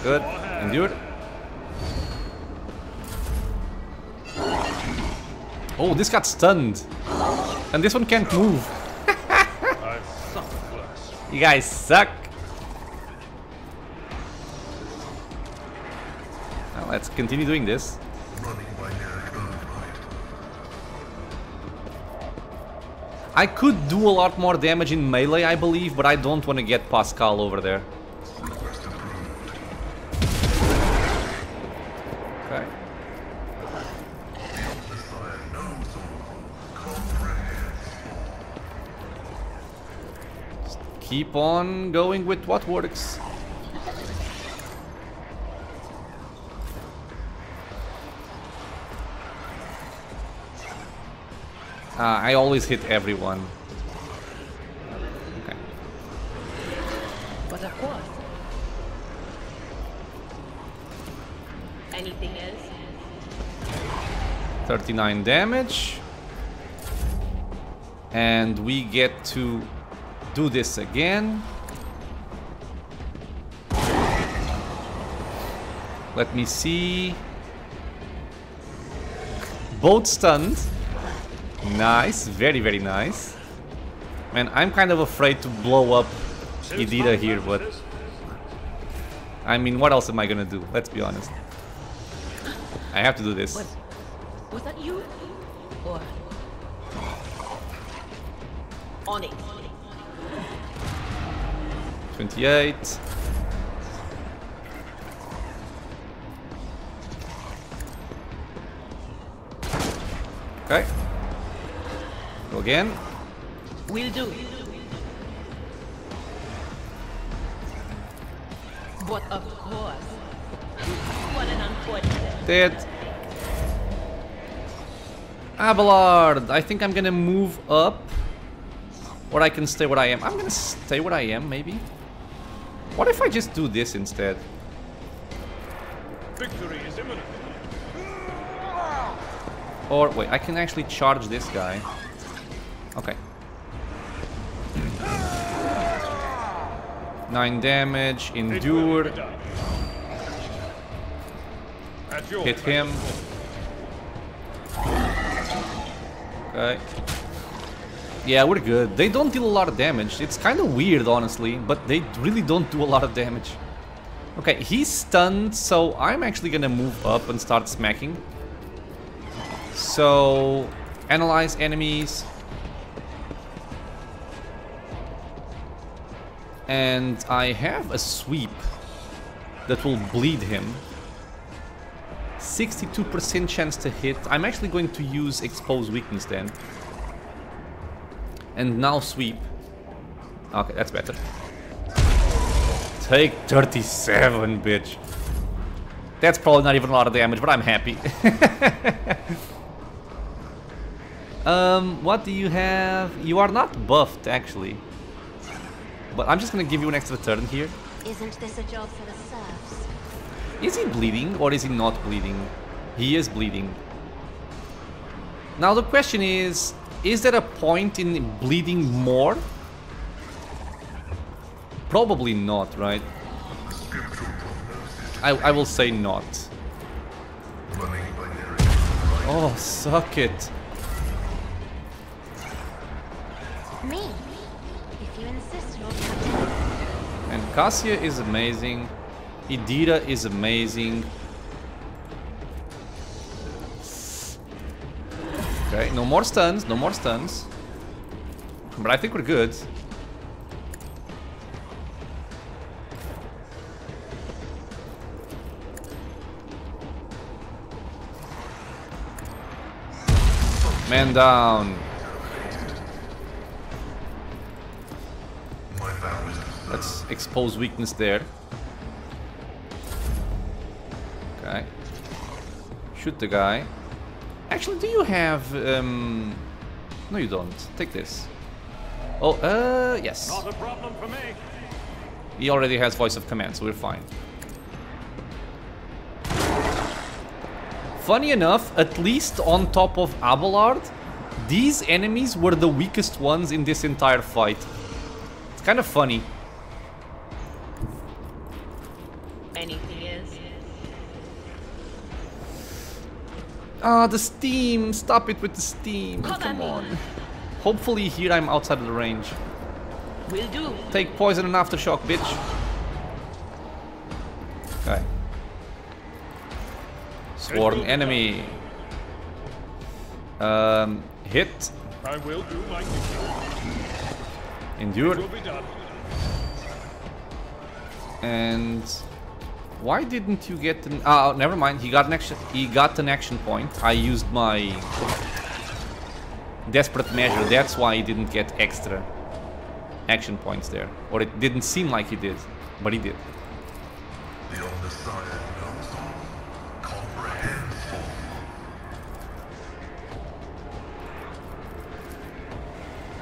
Good. Endure. Oh, this got stunned. And this one can't move. I've suffered worse. You guys suck. Now let's continue doing this. Running by Eric Earthlight. I could do a lot more damage in melee, I believe, but I don't want to get Pascal over there. Request approved. Okay. Messiah knows all. Comprehends. Keep on going with what works. I always hit everyone. Okay. But of course. Anything else? 39 damage. And we get to do this again. Let me see. Both stunned. Nice, very, very nice. Man, I'm kind of afraid to blow up Idira here, but I mean, what else am I gonna do? Let's be honest. I have to do this. Was that you? Or on it? 28. Okay. Go again. Will do. But of course. What an unfortunate. Dead. Abelard, I think I'm gonna move up. Or I can stay where I am. I'm gonna stay where I am, maybe. What if I just do this instead? Victory is imminent. Or, wait, I can actually charge this guy. Okay. 9 damage, It will endure, be done. At your hit beck him. and call. Okay. Yeah, we're good. They don't deal a lot of damage. It's kind of weird, honestly, but they really don't do a lot of damage. Okay, he's stunned, so I'm actually gonna move up and start smacking. So, analyze enemies. And I have a sweep that will bleed him. 62% chance to hit. I'm actually going to use expose weakness then. And now sweep. Okay, that's better. Take 37, bitch. That's probably not even a lot of damage, but I'm happy. What do you have? You are not buffed, actually. But I'm just gonna give you an extra turn here. Isn't this a job for the serfs? Is he bleeding or is he not bleeding? He is bleeding. Now the question is there a point in bleeding more? Probably not, right? I will say not. Oh, suck it. Me? If you insist, Lord Captain. And Cassia is amazing. Idira is amazing. Okay, no more stuns, no more stuns. But I think we're good. Man down. Let's expose weakness there. Okay. Shoot the guy. Actually, do you have... No, you don't. Take this. Oh, yes. Not a problem for me. He already has voice of command, so we're fine. Funny enough, at least on top of Abelard, these enemies were the weakest ones in this entire fight. It's kind of funny. Anything is. Ah, the steam! Stop it with the steam! Cover Come me. on. Hopefully here I'm outside of the range. Will do. Take poison and aftershock, bitch. Okay. Sworn enemy. Hit. I will do my duty. Endure. Will be done. And why didn't you get an... Oh, never mind. He got an action point. I used my desperate measure. That's why he didn't get extra action points there. Or it didn't seem like he did, but he did. The undesired knows all, comprehends all.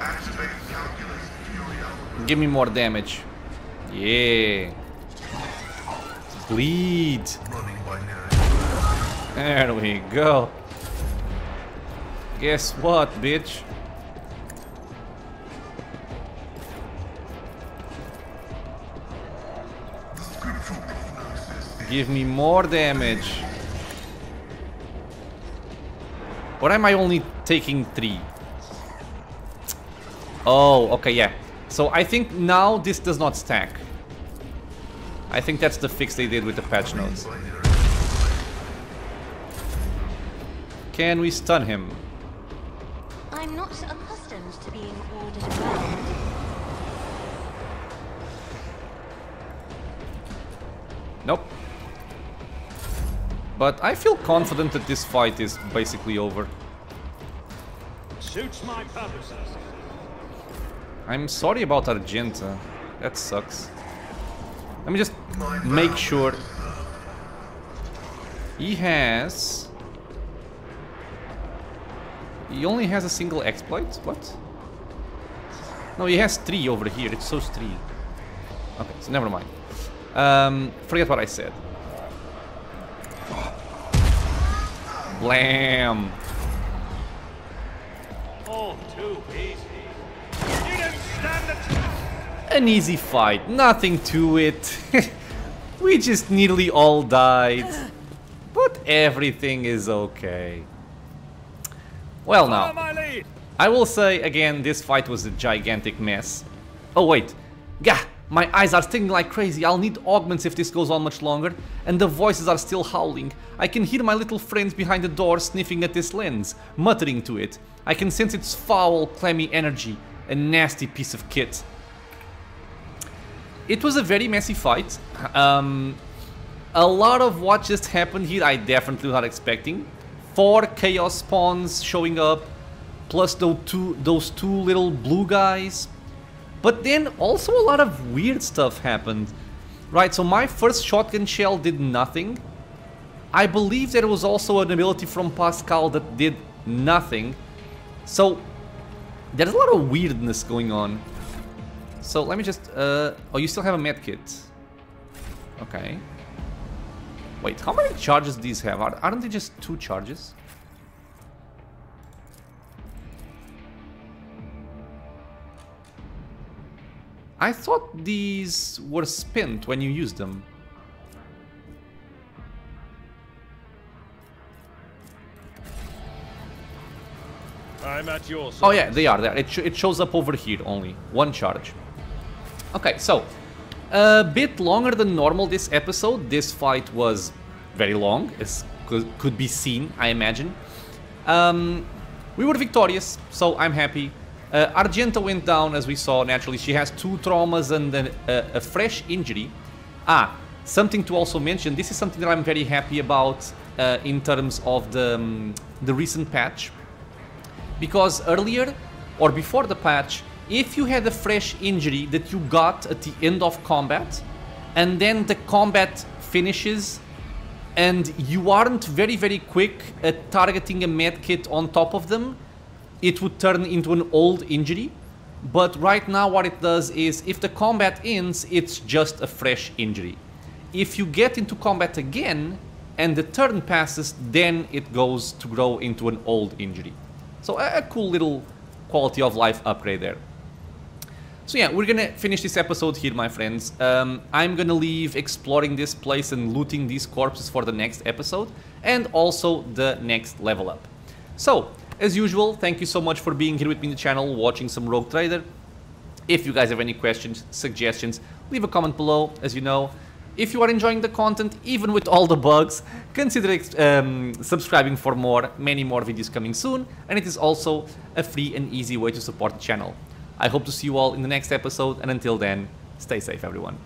Activate calculus fury algorithm. Give me more damage. Yeah. Bleed. Running by narrative. There we go. Guess what, bitch? The scriptural prognosis. Give me more damage. Or am I only taking 3? Oh, okay, yeah. So I think now this does not stack. I think that's the fix they did with the patch notes. Can we stun him? I'm not accustomed to being ordered around. Nope. But I feel confident that this fight is basically over. Suits my purposes. I'm sorry about Argenta. That sucks. Let me just make sure. He has... He only has a single exploit? What? No, he has 3 over here. It shows 3. Okay, so never mind. Forget what I said. Blam! All too easy. You don't stand a chance. An easy fight, nothing to it. We just nearly all died. But everything is okay. Well Follow now, my lead. I will say again, this fight was a gigantic mess. Oh wait, gah! My eyes are stinging like crazy. I'll need augments if this goes on much longer. And the voices are still howling. I can hear my little friends behind the door sniffing at this lens, muttering to it. I can sense its foul, clammy energy. A nasty piece of kit. It was a very messy fight. A lot of what just happened here I definitely was not expecting. 4 chaos spawns showing up, plus those two little blue guys. But then also a lot of weird stuff happened. Right, so my first shotgun shell did nothing. I believe there was also an ability from Pascal that did nothing. So there's a lot of weirdness going on. So let me just... oh, you still have a medkit. Okay. Wait, how many charges do these have? Aren't they just 2 charges? I thought these were spent when you used them. I'm at your service. Oh yeah, they are there. It shows up over here only. 1 charge. Okay, so a bit longer than normal this episode. This fight was very long, as could be seen, I imagine. We were victorious, so I'm happy. Argenta went down, as we saw, naturally. She has 2 traumas and a fresh injury. Something to also mention, this is something that I'm very happy about in terms of the recent patch. Because earlier, or before the patch, if you had a fresh injury that you got at the end of combat, and then the combat finishes, and you aren't very quick at targeting a medkit on top of them, it would turn into an old injury. But right now what it does is, if the combat ends, it's just a fresh injury. If you get into combat again, and the turn passes, then it goes to grow into an old injury. So a cool little quality of life upgrade there. So yeah, we're gonna finish this episode here, my friends. I'm gonna leave exploring this place and looting these corpses for the next episode, and also the next level up. So, as usual, thank you so much for being here with me in the channel, watching some Rogue Trader. If you guys have any questions, suggestions, leave a comment below, as you know. If you are enjoying the content, even with all the bugs, consider subscribing for many more videos coming soon, and it is also a free and easy way to support the channel. I hope to see you all in the next episode, and until then, stay safe everyone.